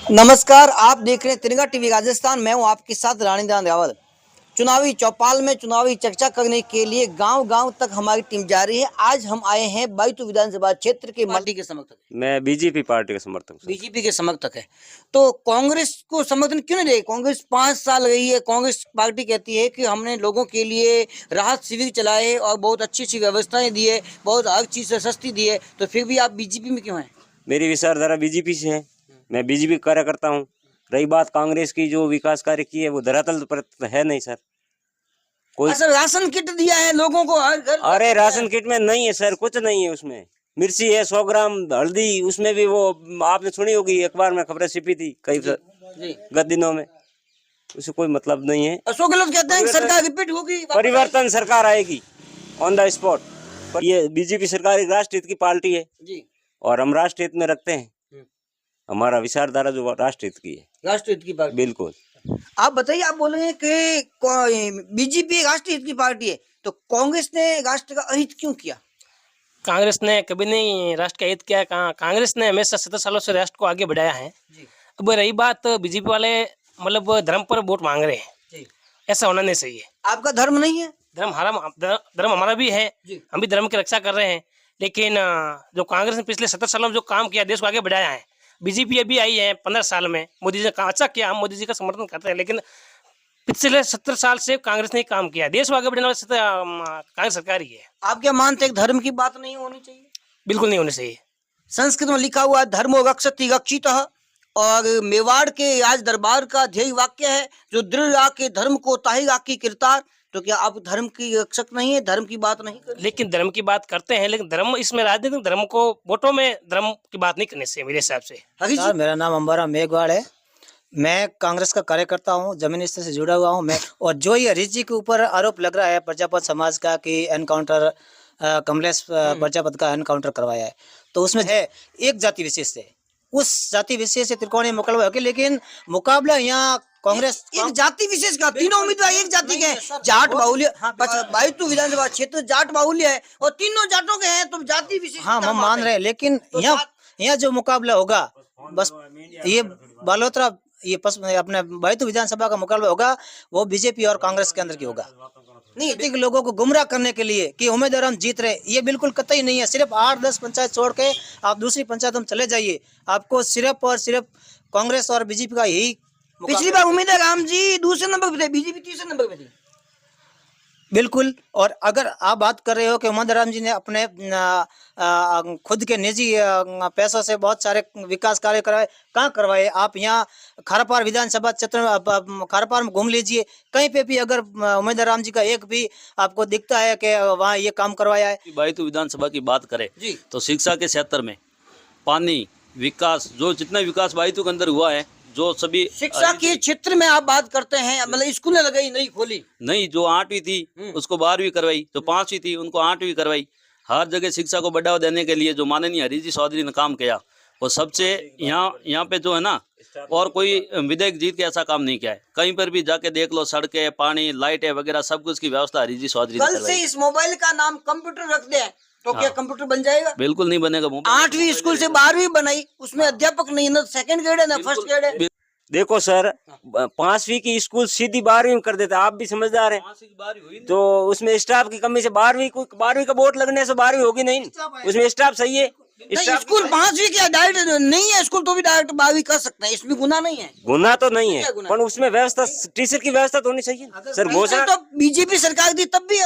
नमस्कार, आप देख रहे हैं तिरंगा टीवी राजस्थान। मैं हूं आपके साथ रानीदान रावल। चुनावी चौपाल में चुनावी चर्चा करने के लिए गांव-गांव तक हमारी टीम जा रही है। आज हम आए हैं बायतू विधानसभा क्षेत्र के पार्टी के समर्थक। मैं बीजेपी पार्टी का समर्थक हूं। बीजेपी के समर्थक है तो कांग्रेस को समर्थन क्यों नहीं दे? कांग्रेस 5 साल रही है। कांग्रेस पार्टी कहती है कि हमने लोगों के लिए राहत शिविर चलाए और बहुत अच्छी व्यवस्थाएं दी है, बहुत हर चीज से सस्ती दी है, तो फिर भी आप बीजेपी में क्यों हैं? मेरी विचारधारा बीजेपी से है। मैं बीजेपी कार्य करता हूँ। रही बात कांग्रेस की, जो विकास कार्य की है वो धरातल पर है नहीं सर। कोई सर राशन किट दिया है लोगों को हर घर। अरे राशन किट में नहीं है सर, कुछ नहीं है उसमें। मिर्ची है 100 ग्राम, हल्दी, उसमें भी वो आपने सुनी होगी, अखबार में खबरें छिपी थी कई गत दिनों में। उसे कोई मतलब नहीं है। अशोक गहलोत कहते हैं कि सरकार रिपीट होगी, परिवर्तन सरकार आएगी ऑन द स्पॉट। ये बीजेपी सरकार एक राष्ट्र हित की पार्टी है जी, और हम राष्ट्र हित में रखते हैं। हमारा विचारधारा जो राष्ट्र हित की है, राष्ट्र हित की पार्टी। बिल्कुल। आप बताइए, आप बोल रहे हैं कि बीजेपी राष्ट्र हित की पार्टी है, तो कांग्रेस ने राष्ट्र का अहित क्यों किया? कांग्रेस ने कभी नहीं राष्ट्र का हित किया। कांग्रेस ने हमेशा 70 सालों से राष्ट्र को आगे बढ़ाया है। अब रही बात बीजेपी वाले मतलब धर्म पर वोट मांग रहे हैं जी। ऐसा होना नहीं चाहिए। आपका धर्म नहीं है? धर्म हमारा भी है, हम भी धर्म की रक्षा कर रहे हैं। लेकिन जो कांग्रेस ने पिछले 70 सालों में जो काम किया, देश को आगे बढ़ाया है, बीजेपी अभी आई है 15 साल में, मोदी जी ने काम अच्छा किया, हम मोदी जी का समर्थन करते हैं। लेकिन पिछले 70 साल से कांग्रेस ने काम किया, देश को आगे बढ़ाने वाली कांग्रेस सरकार ही है। आप क्या मानते हैं धर्म की बात नहीं होनी चाहिए? बिल्कुल नहीं होनी चाहिए। संस्कृत में लिखा हुआ है धर्मो रक्षति रक्षितः, और मेवाड़ के राज दरबार का ध्येय वाक्य है, जो दृढ़ राखे धर्म को ताहि राखी किरतार। तो क्या आप धर्म की रक्षक नहीं है? धर्म की बात नहीं करते? लेकिन धर्म की बात करते हैं, लेकिन धर्म इसमें राजनीतिक धर्म को वोटों में धर्म की बात नहीं करनी चाहिए मेरे हिसाब से। सर, मेरा नाम अंबारा मेघवाल है। मैं कांग्रेस का कार्यकर्ता हूं, जमीनी स्तर से जुड़ा हुआ हूं मैं। और जो ये हरीश जी के ऊपर आरोप लग रहा है प्रजापत समाज का कि एनकाउंटर कमलेश प्रजापत का एनकाउंटर करवाया है, तो उसमें है एक जाति विशेष से, उस जाति विशेष से त्रिकोणीय मुकाबला होगा। लेकिन मुकाबला यहाँ कांग्रेस एक जाति विशेष का, तीनों उम्मीदवार एक जाति के हैं। जाट बाहुल्य, बायतू विधानसभा क्षेत्र जाट बाहुल्य है और तीनों जाटों के हैं, तो जाति विशेष। हाँ, हम मान रहे हैं। लेकिन यहाँ जो मुकाबला होगा, बस ये बालोतरा, ये अपने बायतू विधानसभा का मुकाबला होगा, वो बीजेपी और कांग्रेस के अंदर की होगा। नहीं, लोगों को गुमराह करने के लिए कि उम्मीदवार हम जीत रहे, ये बिल्कुल कतई नहीं है। सिर्फ 8-10 पंचायत छोड़ के आप दूसरी पंचायत में चले जाइए, आपको सिर्फ और सिर्फ कांग्रेस और बीजेपी का यही। पिछली बार उम्मीदवार राम जी दूसरे नंबर पे थे, बीजेपी तीसरे नंबर पे थी। बिल्कुल। और अगर आप बात कर रहे हो कि उम्मीदवार राम जी ने अपने खुद के निजी पैसों से बहुत सारे विकास कार्य करवाए, कहाँ करवाए? आप यहाँ खारपार विधानसभा क्षेत्र में, खारपार में घूम लीजिए, कहीं पे भी अगर उम्मीदवार राम जी का एक भी आपको दिखता है कि वहाँ ये काम करवाया है। बायतू विधानसभा की बात करें तो शिक्षा के क्षेत्र में, पानी, विकास, जो जितना विकास बायतू के अंदर हुआ है, जो सभी शिक्षा के क्षेत्र में आप बात करते हैं, मतलब स्कूलें लगाई, नहीं खोली, नहीं, जो 8वीं थी उसको 12वीं करवाई, जो 5वीं थी उनको 8वीं करवाई। हर जगह शिक्षा को बढ़ावा देने के लिए जो माननीय हरीश जी चौधरी ने काम किया, वो सबसे यहाँ पे जो है ना, और कोई विधायक जीत के ऐसा काम नहीं किया है। कहीं पर भी जाके देख लो, सड़कें, पानी, लाइटें वगैरह सब कुछ की व्यवस्था हरीश जी चौधरी ने कल से इस मोबाइल का नाम कंप्यूटर रख दे तो क्या कंप्यूटर बन जाएगा? बिल्कुल नहीं बनेगा। 8वीं स्कूल से 12वीं बनाई, उसमें अध्यापक नहीं, ना सेकंड ग्रेड है ना फर्स्ट ग्रेड है। देखो सर, 5वीं की स्कूल सीधी 12वीं में कर देता, आप भी समझदार हैं। तो उसमें स्टाफ की कमी से 12वीं का बोर्ड लगने से 12वीं होगी नहीं, उसमें स्टाफ सही है। स्कूल 5वीं की डायरेक्ट नहीं है स्कूल, तो भी डायरेक्ट 12वीं कर सकते हैं, इसमें गुना नहीं है। गुना तो नहीं है, पर उसमें व्यवस्था, टीचर की व्यवस्था तो होनी चाहिए सर। घोषणा तो बीजेपी सरकार दी तब भी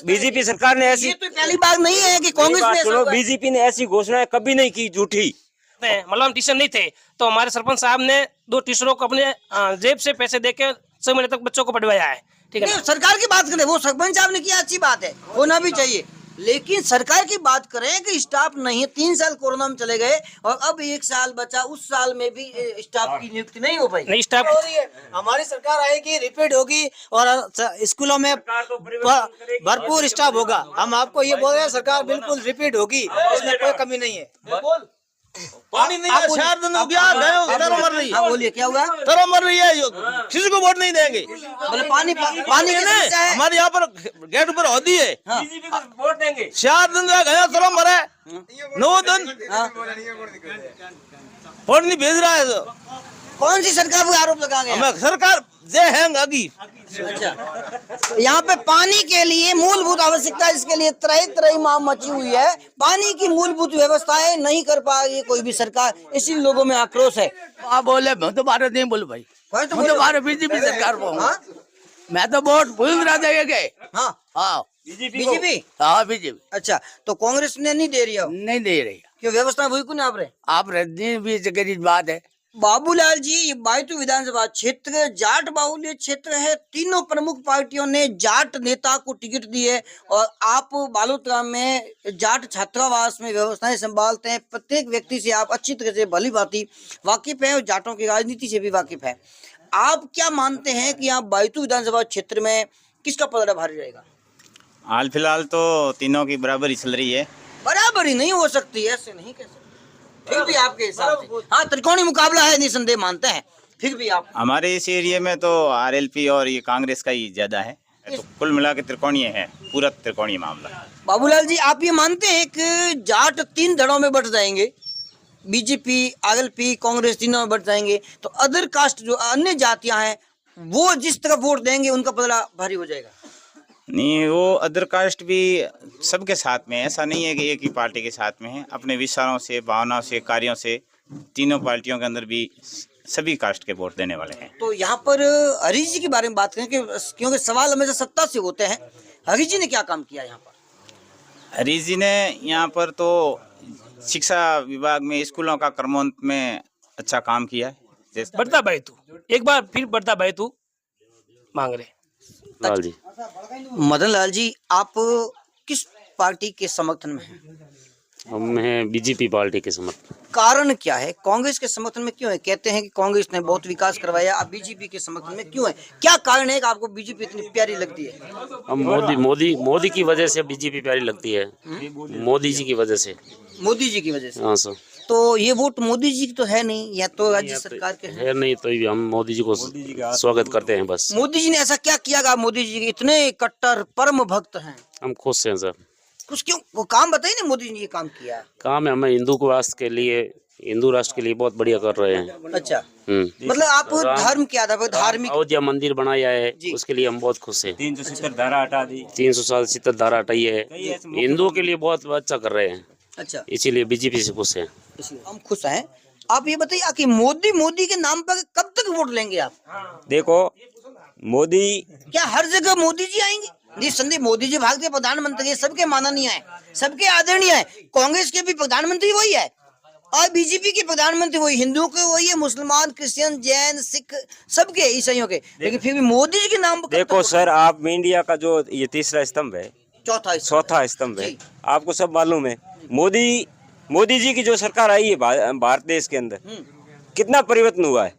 बीजेपी सरकार ने ऐसी, ये तो पहली बार नहीं है कि कांग्रेस ने। बीजेपी ने ऐसी घोषणाएं कभी नहीं की, झूठी। मतलब हम टीचर नहीं थे, तो हमारे सरपंच साहब ने 2 टीचरों को अपने जेब से पैसे देके 6 महीने तक बच्चों को पढ़वाया है। ठीक है, सरकार की बात करें, वो सरपंच साहब ने किया, अच्छी बात है, होना भी चाहिए। लेकिन सरकार की बात करें कि स्टाफ नहीं है, 3 साल कोरोना में चले गए और अब 1 साल बचा, उस साल में भी स्टाफ की नियुक्ति नहीं हो पाई। नहीं, स्टाफ हो रही है। हमारी सरकार आएगी, रिपीट होगी और स्कूलों में भरपूर स्टाफ होगा। हम आपको ये बोल रहे हैं, सरकार बिल्कुल रिपीट होगी, उसमें कोई कमी नहीं है। पानी नहीं है, 4 दिन हो गया, तरो मर रही है। बोलिए क्या हुआ? तरो मर रही है, किसी को वोट नहीं देंगे। पानी है, हमारे यहाँ पर गेट पर होती है, वोट देंगे। 4 दिन गया, तरो मरे, 9 दिन वोट नहीं भेज रहा है। कौन सी सरकार पर आरोप लगा गया? हमें सरकार जय हैंग आगी। अच्छा, तो यहाँ पे पानी के लिए मूलभूत आवश्यकता, इसके लिए तरह तरह मांग मची हुई है। पानी की मूलभूत व्यवस्थाएं नहीं कर पा रही है कोई भी सरकार, इसी लोगों में आक्रोश है। आप बोले मैं तो भारत नहीं बोलू भाई, कौन तो मैं तो भारत बीजेपी सरकार को हूँ। हाँ? मैं तो वोट भूल गए। हाँ, हाँ बीजेपी। हाँ बीजेपी अच्छा, तो कांग्रेस ने नहीं दे रही हो? नहीं दे रही। क्यों, व्यवस्था वही क्यों नहीं आप रहे? आप रजनी भी जगह बात है। बाबूलाल जी, ये बायतू विधानसभा क्षेत्र जाट बाहुल्य क्षेत्र है। तीनों प्रमुख पार्टियों ने जाट नेता को टिकट दी है और आप बालोतरा में जाट छात्रावास में व्यवस्थाएं संभालते हैं। प्रत्येक व्यक्ति से आप अच्छी तरह से भली भांति वाकिफ है और जाटों की राजनीति से भी वाकिफ है। आप क्या मानते हैं कि आप बायतू विधानसभा क्षेत्र में किसका पलड़ा भारी रहेगा? हाल फिलहाल तो तीनों की बराबरी चल रही है। बराबरी नहीं हो सकती, ऐसे नहीं कह सकते। फिर भी आपके हिसाब से हाँ त्रिकोणीय मुकाबला है, निसंदेह मानते हैं, फिर भी आप? हमारे इस एरिया में तो आरएलपी और ये कांग्रेस का ही ज्यादा है, तो कुल मिला के त्रिकोणीय है, पूरा त्रिकोणीय मामला। बाबूलाल जी, आप ये मानते हैं कि जाट 3 धड़ों में बट जाएंगे, बीजेपी, आरएलपी, कांग्रेस तीनों में बट जाएंगे, तो अदर कास्ट जो अन्य जातियां हैं वो जिस तरफ वोट देंगे उनका पलड़ा भारी हो जाएगा? नहीं, वो अदर कास्ट भी सबके साथ में है, ऐसा नहीं है कि एक ही पार्टी के साथ में है। अपने विचारों से, भावनाओं से, कार्यों से तीनों पार्टियों के अंदर भी सभी कास्ट के वोट देने वाले हैं। तो यहाँ पर हरीश जी के बारे में बात करें कि क्योंकि सवाल हमेशा सत्ता से होते हैं, हरीश जी ने क्या काम किया यहाँ पर? हरीश जी ने यहाँ पर तो शिक्षा विभाग में स्कूलों का क्रमोन्नत में अच्छा काम किया है। बढ़ता बैतू, एक बार फिर बढ़ता बैतू मांग रहे। लाल जी, मदन लाल जी, आप किस पार्टी के समर्थन में हैं? हम हैं बीजेपी पार्टी के समर्थन। कारण क्या है? कांग्रेस के समर्थन में क्यों है? कहते हैं कि कांग्रेस ने बहुत विकास करवाया, आप बीजेपी के समर्थन में क्यों है? क्या कारण है कि आपको बीजेपी इतनी प्यारी लगती है? हम मोदी की वजह से बीजेपी प्यारी लगती है। मोदी जी की वजह से। मोदी जी की वजह से? हाँ सर। तो ये वोट मोदी जी की तो है नहीं, या तो राज्य सरकार के है नहीं, तो हम मोदी जी को स्वागत करते हैं बस। मोदी जी ने ऐसा क्या किया कि आप मोदी जी के इतने कट्टर परम भक्त हैं? हम खुश हैं सर। कुछ क्यों, वो काम बताइए ना, मोदी जी ने ये काम किया। काम है, हमें हिंदू को राष्ट्र के लिए, हिंदू राष्ट्र के लिए बहुत बढ़िया कर रहे हैं। अच्छा, मतलब आप धर्म के आधार पर धार्मिक अयोध्या मंदिर बनाया है, उसके लिए हम बहुत खुश हैं। 370 धारा हटा दी, 370 धारा हटाई है, हिंदुओं के लिए बहुत अच्छा कर रहे हैं। अच्छा, इसीलिए बीजेपी से खुश हैं। हम खुश हैं। आप ये बताइए कि मोदी के नाम पर कब तक वोट लेंगे आप? देखो, मोदी क्या हर जगह मोदी जी आएंगे? निसंदेह मोदी जी भारतीय प्रधानमंत्री है, सबके माननीय है, सबके आदरणीय है। कांग्रेस के भी प्रधानमंत्री वही है और बीजेपी के प्रधानमंत्री वही, हिंदुओं के वही है, मुसलमान, क्रिश्चियन, जैन, सिख, सबके, ईसाइयों के। लेकिन फिर भी मोदी जी के नाम पर देखो सर, आप इंडिया का जो ये तीसरा स्तंभ है, चौथा स्तंभ है, आपको सब मालूम है। मोदी जी की जो सरकार आई है भारत देश के अंदर, कितना परिवर्तन हुआ है।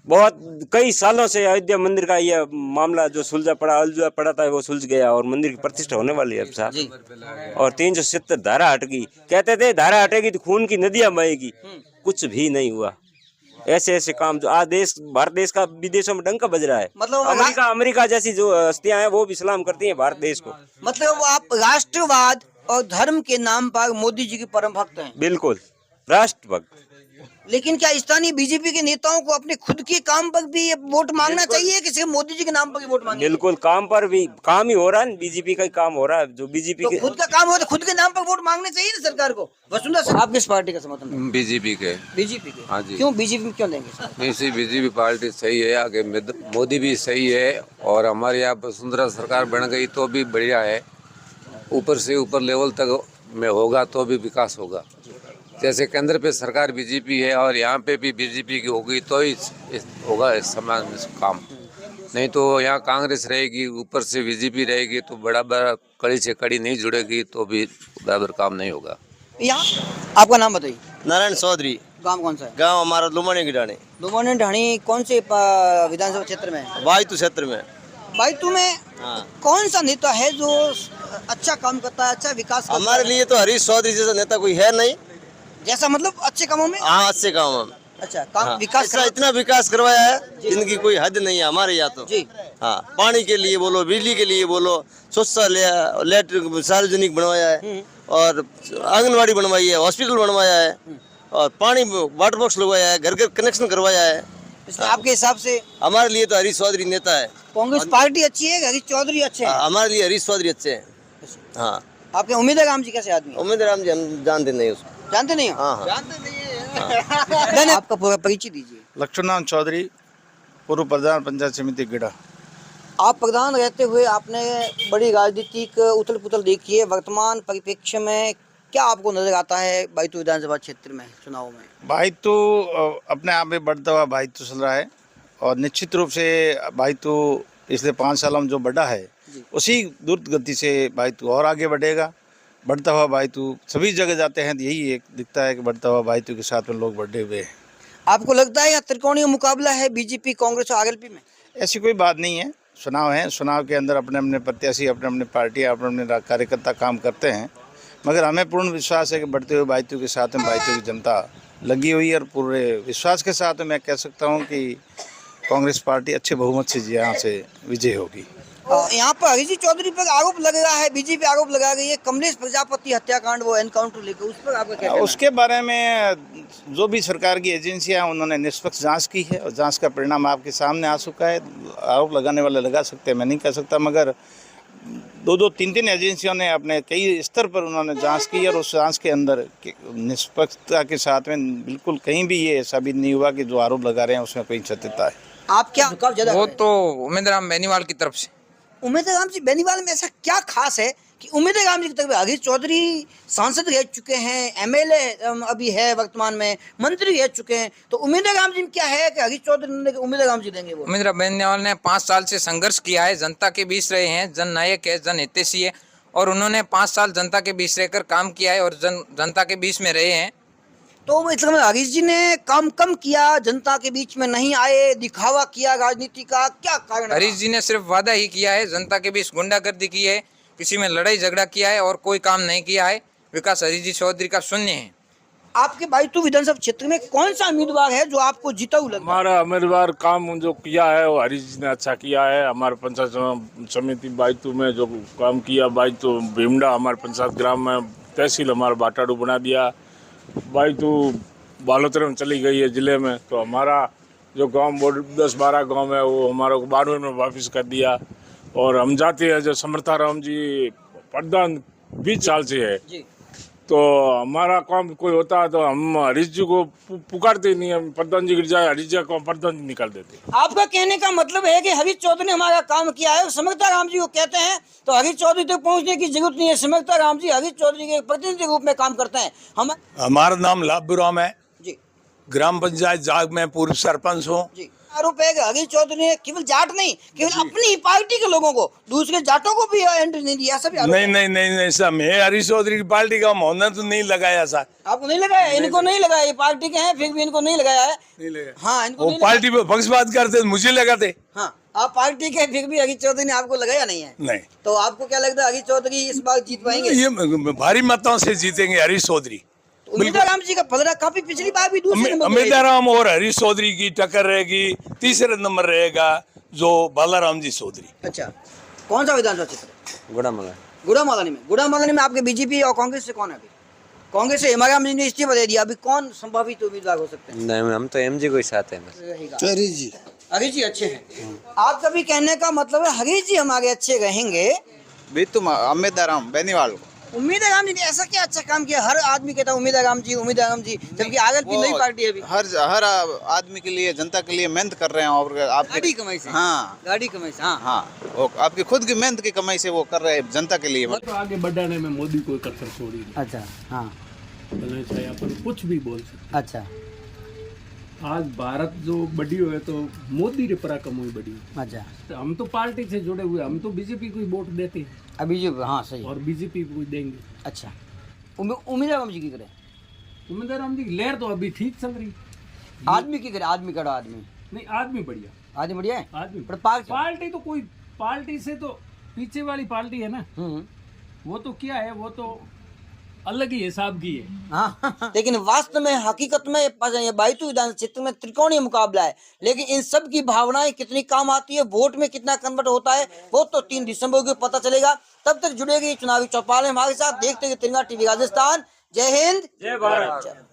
बहुत कई सालों से अयोध्या मंदिर का यह मामला जो उलझा पड़ा था, वो सुलझ गया और मंदिर की प्रतिष्ठा होने वाली है अब साहब। और 370 धारा हट गई। कहते थे धारा हटेगी तो खून की नदियां बहेगी, कुछ भी नहीं हुआ। ऐसे ऐसे काम जो आज भारत देश का विदेशों में डंका बज रहा है। मतलब अमेरिका जैसी जो हस्तियां हैं वो भी सलाम करती हैं भारत देश को। मतलब आप राष्ट्रवाद और धर्म के नाम पर मोदी जी के परम भक्त हैं? बिल्कुल राष्ट्रभक्त। लेकिन क्या स्थानीय बीजेपी के नेताओं को अपने खुद के काम पर भी ये वोट मांगना चाहिए कि सिर्फ मोदी जी के नाम पर ही वोट मांगे? बिल्कुल, काम पर भी काम ही हो रहा है, बीजेपी का ही काम हो रहा है। जो बीजेपी तो खुद का काम हो तो खुद के नाम पर वोट मांगने चाहिए ना सरकार को। वसुंधरा सर, आप किस पार्टी का समर्थन? बीजेपी के। बीजेपी के? हाँ जी। क्यों बीजेपी में क्यों देंगे? इसी बीजेपी पार्टी सही है, आगे मोदी भी सही है और हमारे यहाँ वसुंधरा सरकार बन गई तो भी बढ़िया है। ऊपर से ऊपर लेवल तक में होगा तो भी विकास होगा। जैसे केंद्र पे सरकार बीजेपी है और यहाँ पे भी बीजेपी की होगी तो ही होगा समान काम। नहीं तो यहाँ कांग्रेस रहेगी, ऊपर से बीजेपी रहेगी तो बराबर कड़ी से कड़ी नहीं जुड़ेगी तो भी बराबर काम नहीं होगा। यहाँ आपका नाम बताइए। नारायण चौधरी। गांव कौन सा है? गांव हमारा लुमानी की ढाणी। लुमानी ढाणी कौन से विधानसभा क्षेत्र में है? बायतू क्षेत्र में। बायतू में कौन सा नेता है जो अच्छा काम करता है, अच्छा विकास करता हमारे लिए तो हरीश चौधरी जैसा नेता कोई है नहीं। जैसा मतलब अच्छे कामों में? हाँ, अच्छे काम में। अच्छा, काम विकास इतना विकास करवाया है जिनकी कोई हद नहीं है हमारे यहाँ तो। जी हाँ, पानी के लिए बोलो, बिजली के लिए बोलो, शौचालय सार्वजनिक बनवाया है और आंगनवाड़ी बनवाई है, हॉस्पिटल बनवाया है और पानी वाटर बॉक्स लगवाया है, घर घर कनेक्शन करवाया है। इसमें आपके हिसाब से हमारे लिए तो हरीश चौधरी नेता है। कांग्रेस पार्टी अच्छी है, हरीश चौधरी अच्छे हैं? हमारे लिए हरीश चौधरी अच्छे हैं। हाँ, आपके उम्मीदवार राम जी कैसे आदमी? उम्मीदवार राम जी हम जानते नहीं उसको। जानते नहीं हो? हाँ, हाँ। जानते नहीं है। आपका पूरा परिचय दीजिए। लक्ष्मण चौधरी, पूर्व प्रधान पंचायत समिति गिड़ा। आप प्रधान रहते हुए आपने बड़ी राजनीतिक उथल पुथल देखी है, वर्तमान परिप्रेक्ष्य में क्या आपको नजर आता है बैतूल विधानसभा क्षेत्र में चुनाव में? भाईतू अपने आप में बढ़ता हुआ भाईतू चल रहा है और निश्चित रूप से भाईतू पिछले 5 सालों में जो बढ़ा है उसी द्रुत गति से भाईतू और आगे बढ़ेगा। बढ़ता हुआ भाईतू सभी जगह जाते हैं तो यही एक दिखता है कि बढ़ता हुआ भाईतू के साथ में लोग बढ़े हुए हैं। आपको लगता है यह त्रिकोणीय मुकाबला है बीजेपी कांग्रेस और आरएलपी में? ऐसी कोई बात नहीं है। चुनाव है, चुनाव के अंदर अपने अपने प्रत्याशी, अपने अपने पार्टी, अपने अपने कार्यकर्ता काम करते हैं, मगर हमें पूर्ण विश्वास है कि बढ़ते हुए भाईतू के साथ में भाईतू की जनता लगी हुई है और पूरे विश्वास के साथ मैं कह सकता हूं कि कांग्रेस पार्टी अच्छे बहुमत से यहाँ से विजय होगी। यहाँ पर हरीश चौधरी पर आरोप लग रहा है, बीजेपी आरोप लगा रही है कमलेश प्रजापति हत्याकांड वो एनकाउंटर लेकर, उस पर आपका क्या कहना है? उसके बारे में जो भी सरकार की एजेंसियां उन्होंने निष्पक्ष जांच की है और जांच का परिणाम आपके सामने आ चुका है। आरोप लगाने वाले लगा सकते हैं, मैं नहीं कह सकता, मगर 2-2, 3-3 एजेंसियों ने अपने कई स्तर पर उन्होंने जांच की और उस जांच के अंदर निष्पक्षता के साथ में बिल्कुल कहीं भी ये साबित नहीं हुआ कि जो आरोप लगा रहे हैं उसमें कोई सत्यता है। आप क्या वो तो उम्मीदवार बेनीवाल की तरफ से। उम्मीदवार राम जी बेनीवाल में ऐसा क्या खास है कि उम्मीदवार राम जी की तरफ हरीश चौधरी सांसद रह चुके हैं, एमएलए अभी है वर्तमान में, मंत्री रह चुके हैं, तो उम्मीदवार राम जी में क्या है कि हरीश चौधरी उम्मीदवार राम जी देंगे? वो उम्मीदवार बेनीवाल ने 5 साल से संघर्ष किया है, जनता के बीच रहे हैं, जन नायक है, जन हितैषी है और उन्होंने 5 साल जनता के बीच रहकर काम किया है और जनता के बीच में रहे हैं। तो इसलिए हरीश जी ने काम कम किया, जनता के बीच में नहीं आए, दिखावा किया राजनीति का, क्या कारण? हरीश जी ने सिर्फ वादा ही किया है, जनता के बीच गुंडागर्दी की है, किसी में लड़ाई झगड़ा किया है और कोई काम नहीं किया है। विकास हरीश जी चौधरी का शून्य है। आपके बैतूल विधानसभा क्षेत्र में कौन सा उम्मीदवार है जो आपको जिताऊ लगता है? हमारा उम्मीदवार काम जो किया है वो हरीश जी ने अच्छा किया है। हमारे पंचायत समिति बैतूल में जो काम किया, बैतूल भीमडा हमारे पंचायत ग्राम में तहसील हमारा बाटाडू बना दिया, बैतूल बालोतरे में चली गई है जिले में, तो हमारा जो गांव 10-12 गांव है वो हमारा 12वें में वापस कर दिया। और हम चाहते हैं जो समर्था राम जी प्रधान 20 साल से है, तो हमारा काम कोई होता है तो हम हरीश जी को पुकारते नहीं, हम प्रधान जी गिर जाए हरीश जी को प्रधान जी निकाल देते। आपका कहने का मतलब है कि हरीश चौधरी ने हमारा काम किया है, समर्था राम जी को कहते हैं तो हरीश चौधरी तक पहुंचने की जरूरत नहीं है, समर्था राम जी हरीश चौधरी के प्रतिनिधि के रूप में काम करते हैं। हमारा नाम लाभू राम है जी, ग्राम पंचायत जाग में पूर्व सरपंच हूँ जी। आरोप है कि हरीश चौधरी ने केवल जाट नहीं, केवल अपनी ही पार्टी के लोगों को, दूसरे जाटों को भी एंट्री नहीं दिया। सब नहीं सर, मैं हरीश चौधरी की पार्टी का होना तो नहीं लगाया सर। आपको नहीं लगाया? इनको नहीं लगाया, ये पार्टी के हैं फिर भी इनको नहीं लगाया है। नहीं लगाया। हाँ, इनको वो पार्टी पे पक्षपात करते मुझे लगाते। हाँ, आप पार्टी के फिर भी हरीश चौधरी ने आपको लगाया नहीं है? नहीं। तो आपको क्या लगता है हरीश चौधरी इस बार जीत पाएंगे? ये भारी मतों से जीतेंगे हरीश चौधरी। उम्मीदवार राम जी का पलड़ा काफी पिछली बार भी दूसरे नंबर पे उम्मीदवार राम और हरीश चौधरी की टक्कर रहेगी, तीसरे नंबर रहेगा जो बालाराम जी चौधरी। अच्छा, कौन सा विधानसभा क्षेत्र? गुड़ामालानी में। गुड़ामालानी में आपके बीजेपी और कांग्रेस से कौन है? अभी कांग्रेस से हिमाराम जी ने इस्तीफा दे दिया, अभी कौन संभावित उम्मीदवार हो सकते हैं? नहीं, हम तो एमजी को ही साथ हैं बस। हरीश जी अच्छे हैं। आपका भी कहने का मतलब है हरीश जी हमारे अच्छे रहेंगे? उम्मीदवार राम बेनीवाल उम्मीदवार राम जी ने ऐसा क्या अच्छा काम किया? हर आदमी कहता है उम्मीदवार राम जी, जबकि आरएलपी नई पार्टी है अभी। हर आदमी के लिए, जनता के लिए मेहनत कर रहे हैं और आपकी गाड़ी कमाई से। हाँ, गाड़ी कमाई से। हाँ, हाँ, वो आपकी खुद की मेहनत की कमाई से वो कर रहे हैं जनता के लिए। तो आगे बढ़ाने में मोदी कोई कसर छोड़ी नहीं। अच्छा, हाँ, भले चाहे अपन कुछ भी बोल सकते। अच्छा, आज भारत जो बढ़ी हुई है तो मोदी रे पराक्रम हुई बढ़ी। अच्छा, तो हम तो पार्टी से जुड़े हुए, हम तो बीजेपी को ही वोट देते हैं अभी जो, हाँ सही, और बीजेपी को देंगे। अच्छा, उम्मीदवार राम जी की करे? उम्मीदवार राम जी लहर तो अभी ठीक चल रही। आदमी की करे? आदमी करो, आदमी नहीं, आदमी बढ़िया, आदमी बढ़िया है। आदमी पर पार्टी तो कोई, पार्टी से तो पीछे वाली पार्टी है ना, वो तो क्या है, वो तो अलग ही हिसाब की है। हाँ, लेकिन वास्तव में हकीकत में बैतूल विधानसभा क्षेत्र में त्रिकोणीय मुकाबला है, लेकिन इन सब की भावनाएं कितनी काम आती है, वोट में कितना कन्वर्ट होता है, वो तो 3 दिसंबर को पता चलेगा। तब तक जुड़ेगी चुनावी चौपाल हमारे साथ। देखते हैं तिरंगा टीवी राजस्थान। जय हिंद, जय भारत।